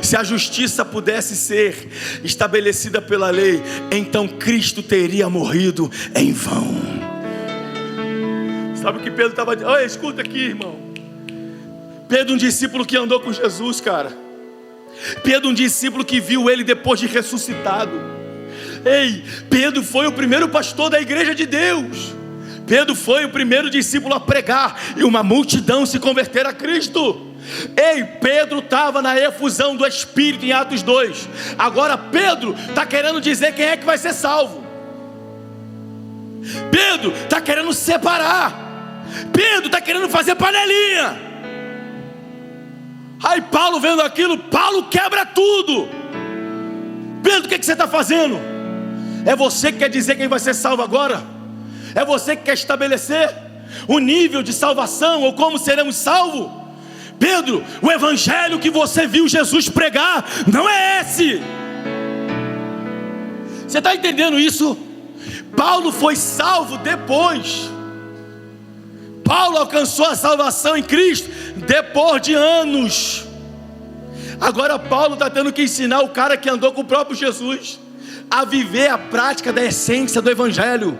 se a justiça pudesse ser estabelecida pela lei, então Cristo teria morrido em vão. Sabe o que Pedro estava dizendo? Olha, escuta aqui, irmão. Pedro, um discípulo que andou com Jesus, cara. Pedro, um discípulo que viu ele depois de ressuscitado. Ei, Pedro foi o primeiro pastor da igreja de Deus. Pedro foi o primeiro discípulo a pregar e uma multidão se converter a Cristo. Ei, Pedro estava na efusão do Espírito em Atos 2. Agora Pedro está querendo dizer quem é que vai ser salvo. Pedro está querendo separar. Pedro está querendo fazer panelinha. Aí Paulo vendo aquilo, Paulo quebra tudo. Pedro, o que você está fazendo? É você que quer dizer quem vai ser salvo agora? É você que quer estabelecer o nível de salvação ou como seremos salvos? Pedro, o evangelho que você viu Jesus pregar não é esse. Você está entendendo isso? Paulo foi salvo depois. Paulo alcançou a salvação em Cristo depois de anos. Agora Paulo está tendo que ensinar o cara que andou com o próprio Jesus a viver a prática da essência do evangelho.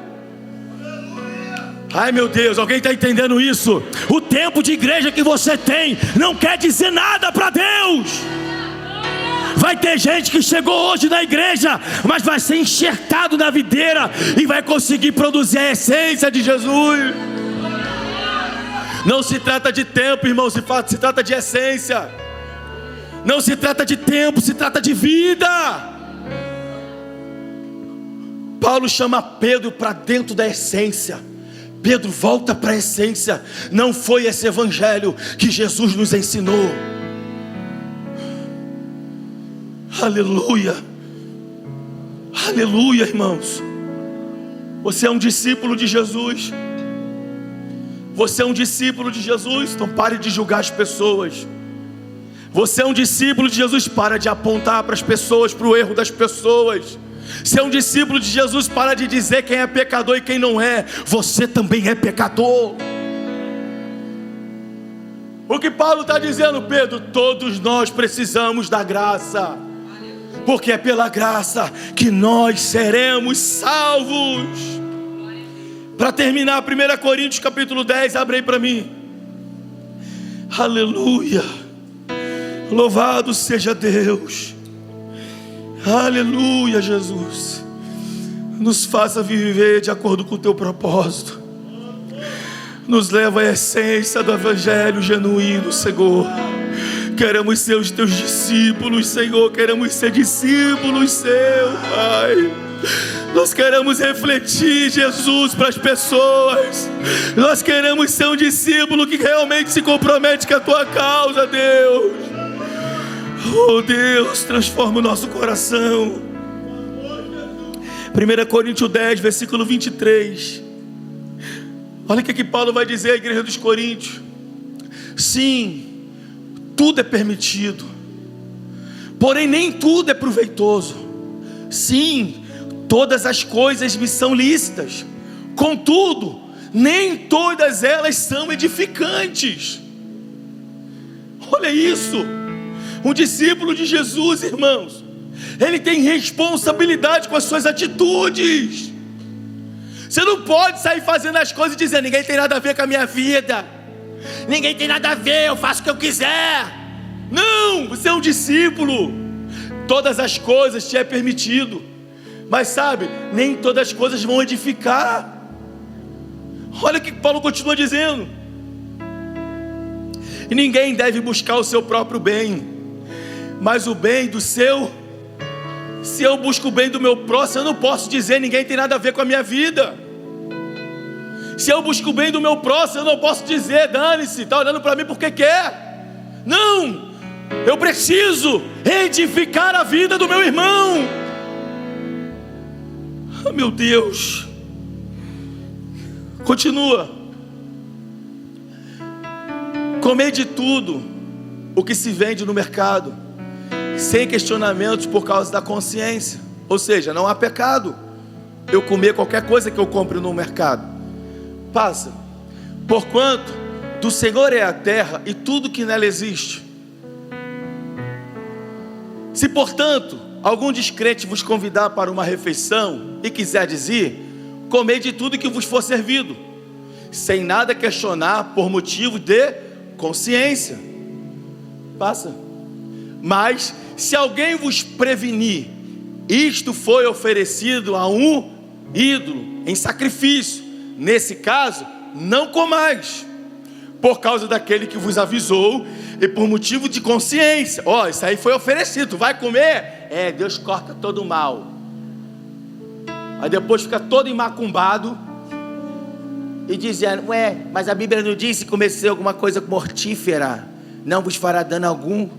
Ai meu Deus, alguém está entendendo isso? O tempo de igreja que você tem não quer dizer nada para Deus. Vai ter gente que chegou hoje na igreja, mas vai ser enxertado na videira e vai conseguir produzir a essência de Jesus. Não se trata de tempo, irmão, se trata de essência. Não se trata de tempo, se trata de vida. Paulo chama Pedro para dentro da essência. Pedro, volta para a essência. Não foi esse evangelho que Jesus nos ensinou. Aleluia. Aleluia, irmãos. Você é um discípulo de Jesus. Você é um discípulo de Jesus. Então pare de julgar as pessoas. Você é um discípulo de Jesus. Para de apontar para as pessoas, para o erro das pessoas. Você é um discípulo de Jesus. Para de dizer quem é pecador e quem não é. Você também é pecador. O que Paulo está dizendo, Pedro? Todos nós precisamos da graça, porque é pela graça que nós seremos salvos. Para terminar, 1 Coríntios capítulo 10, abre aí para mim. Aleluia. Louvado seja Deus. Aleluia, Jesus. Nos faça viver de acordo com o teu propósito. Nos leva à essência do evangelho genuíno, Senhor. Queremos ser os teus discípulos, Senhor. Queremos ser discípulos seus, Pai. Nós queremos refletir Jesus para as pessoas. Nós queremos ser um discípulo que realmente se compromete com a tua causa, Deus. Oh Deus, transforma o nosso coração. 1 Coríntios 10, versículo 23. Olha o que Paulo vai dizer à igreja dos Coríntios. Sim, tudo é permitido, porém nem tudo é proveitoso. Sim, todas as coisas me são lícitas, contudo, nem todas elas são edificantes. Olha isso. Um discípulo de Jesus, irmãos, ele tem responsabilidade com as suas atitudes. Você não pode sair fazendo as coisas e dizer: ninguém tem nada a ver com a minha vida, Ninguém tem nada a ver, eu faço o que eu quiser. Não, você é um discípulo. Todas as coisas te é permitido, mas sabe, nem todas as coisas vão edificar. Olha o que Paulo continua dizendo: e ninguém deve buscar o seu próprio bem, mas o bem do seu. Se eu busco o bem do meu próximo, eu não posso dizer ninguém tem nada a ver com a minha vida. Se eu busco o bem do meu próximo, eu não posso dizer dane-se, está olhando para mim porque quer. Não, eu preciso edificar a vida do meu irmão. Oh, meu Deus. Continua. Comer de tudo o que se vende no mercado, sem questionamentos por causa da consciência. Ou seja, não há pecado eu comer qualquer coisa que eu compre no mercado. Passa. Porquanto do Senhor é a terra e tudo que nela existe. Se portanto algum descrente vos convidar para uma refeição e quiser dizer, comei de tudo que vos for servido, sem nada questionar por motivo de consciência. Passa. Mas se alguém vos prevenir, isto foi oferecido a um ídolo em sacrifício, nesse caso não comais, por causa daquele que vos avisou e por motivo de consciência. Ó, isso aí foi oferecido, vai comer? É, Deus corta todo o mal. Aí depois fica todo imacumbado e dizendo, ué, mas a Bíblia não diz se comer alguma coisa mortífera não vos fará dano algum.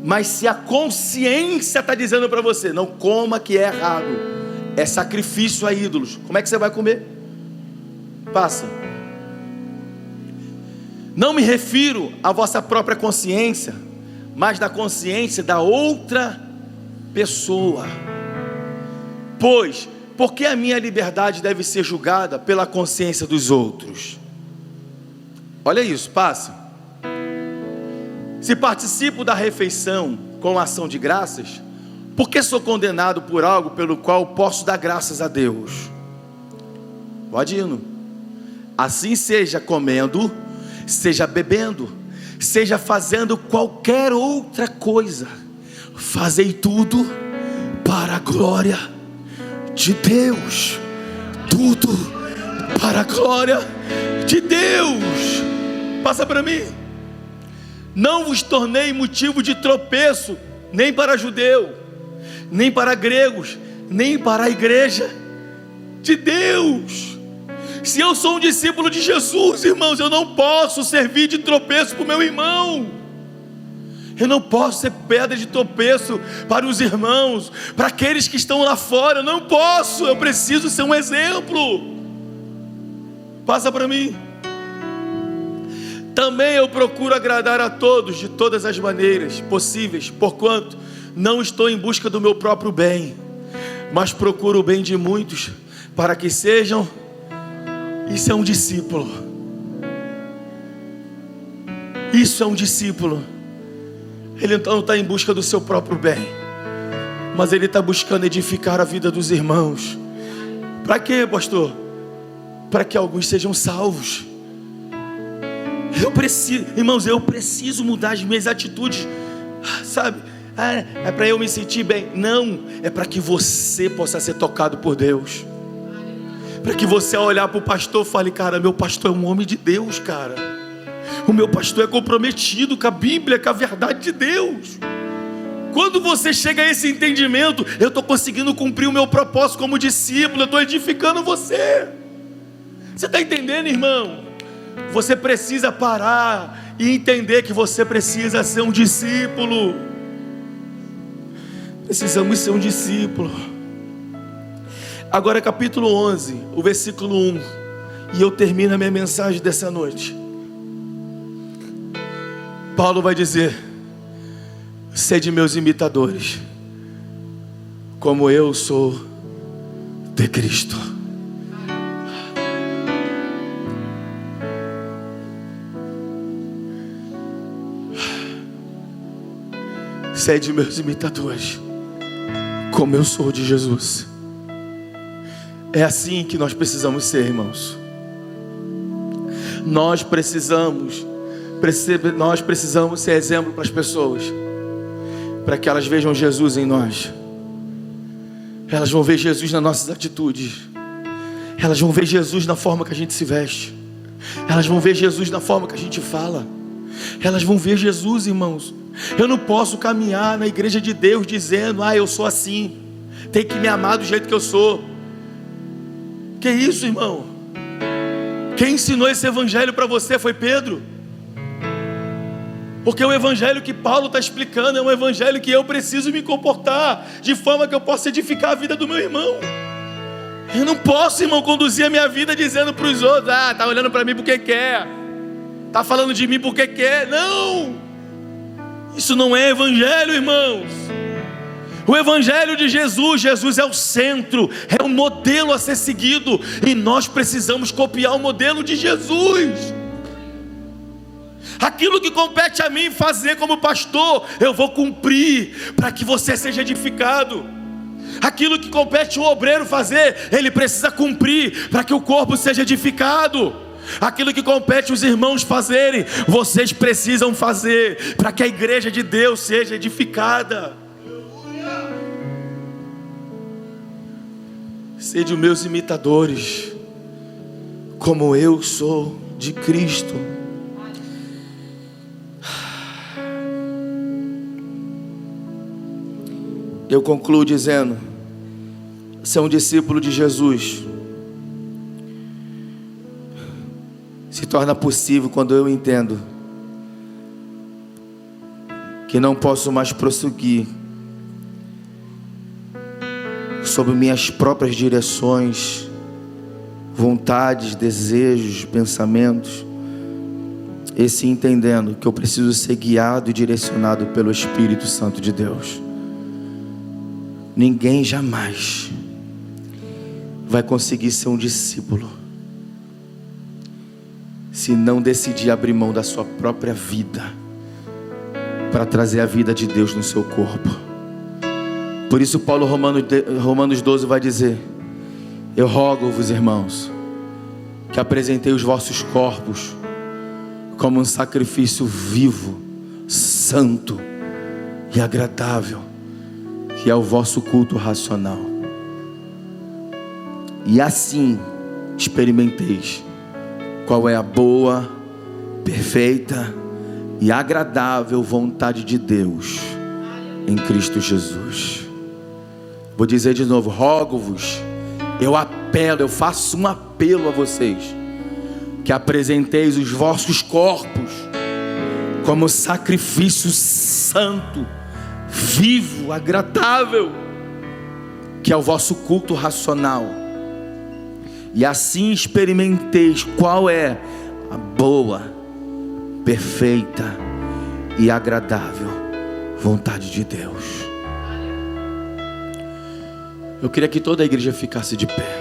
Mas se a consciência está dizendo para você, não coma que é errado, é sacrifício a ídolos, como é que você vai comer? Passa. Não me refiro à vossa própria consciência, mas da consciência da outra pessoa. Pois, por que a minha liberdade deve ser julgada pela consciência dos outros? Olha isso, passa. Se participo da refeição com ação de graças, por que sou condenado por algo pelo qual posso dar graças a Deus? Pode ir. Assim seja comendo, seja bebendo, seja fazendo qualquer outra coisa, fazei tudo para a glória de Deus. Tudo para a glória de Deus. Passa para mim. Não vos tornei motivo de tropeço, nem para judeu, nem para gregos, nem para a igreja de Deus. Se eu sou um discípulo de Jesus, irmãos, eu não posso servir de tropeço para o meu irmão. Eu não posso ser pedra de tropeço para os irmãos, para aqueles que estão lá fora. Eu não posso, eu preciso ser um exemplo. Passa para mim. Também eu procuro agradar a todos de todas as maneiras possíveis, porquanto não estou em busca do meu próprio bem, mas procuro o bem de muitos, para que sejam. Isso é um discípulo. Isso é um discípulo. Ele não está em busca do seu próprio bem, mas ele está buscando edificar a vida dos irmãos. Para quê, pastor? Para que alguns sejam salvos. Eu preciso, irmãos, eu preciso mudar as minhas atitudes, sabe? É para eu me sentir bem. Não, é para que você possa ser tocado por Deus. Para que você, ao olhar para o pastor, fale, cara, meu pastor é um homem de Deus, cara. O meu pastor é comprometido com a Bíblia, com a verdade de Deus. Quando você chega a esse entendimento, eu estou conseguindo cumprir o meu propósito como discípulo, eu estou edificando você. Você está entendendo, irmão? Você precisa parar e entender que você precisa ser um discípulo. Precisamos ser um discípulo. Agora capítulo 11, o versículo 1. E eu termino a minha mensagem dessa noite. Paulo vai dizer: sede meus imitadores, como eu sou de Cristo. Sede meus imitadores, como eu sou de Jesus. É assim que nós precisamos ser, irmãos. Nós precisamos nós precisamos ser exemplo para as pessoas, para que elas vejam Jesus em nós. Elas vão ver Jesus nas nossas atitudes. Elas vão ver Jesus na forma que a gente se veste. Elas vão ver Jesus na forma que a gente fala. Elas vão ver Jesus, irmãos. Eu não posso caminhar na igreja de Deus dizendo: eu sou assim, tem que me amar do jeito que eu sou. Que isso, irmão? Quem ensinou esse evangelho para você foi Pedro. Porque o evangelho que Paulo está explicando é um evangelho que eu preciso me comportar de forma que eu possa edificar a vida do meu irmão. Eu não posso, irmão, conduzir a minha vida dizendo para os outros: está olhando para mim porque quer, está falando de mim porque quer. Não! Isso não é evangelho, irmãos. O evangelho de Jesus, Jesus é o centro, é o modelo a ser seguido, e nós precisamos copiar o modelo de Jesus. Aquilo que compete a mim fazer como pastor, eu vou cumprir para que você seja edificado. Aquilo que compete o obreiro fazer, ele precisa cumprir para que o corpo seja edificado. Aquilo que compete os irmãos fazerem, vocês precisam fazer para que a igreja de Deus seja edificada. Sede meus imitadores, como eu sou de Cristo. Eu concluo dizendo: ser um discípulo de Jesus se torna possível quando eu entendo que não posso mais prosseguir sob minhas próprias direções, vontades, desejos, pensamentos, e sim entendendo que eu preciso ser guiado e direcionado pelo Espírito Santo de Deus. Ninguém jamais vai conseguir ser um discípulo se não decidir abrir mão da sua própria vida para trazer a vida de Deus no seu corpo. Por isso Paulo, Romanos 12 vai dizer: eu rogo-vos, irmãos, que apresentei os vossos corpos como um sacrifício vivo, santo e agradável, que é o vosso culto racional. E assim experimenteis qual é a boa, perfeita e agradável vontade de Deus em Cristo Jesus. Vou dizer de novo: rogo-vos, eu faço um apelo a vocês, que apresenteis os vossos corpos como sacrifício santo, vivo, agradável, que é o vosso culto racional. E assim experimenteis qual é a boa, perfeita e agradável vontade de Deus. Eu queria que toda a igreja ficasse de pé.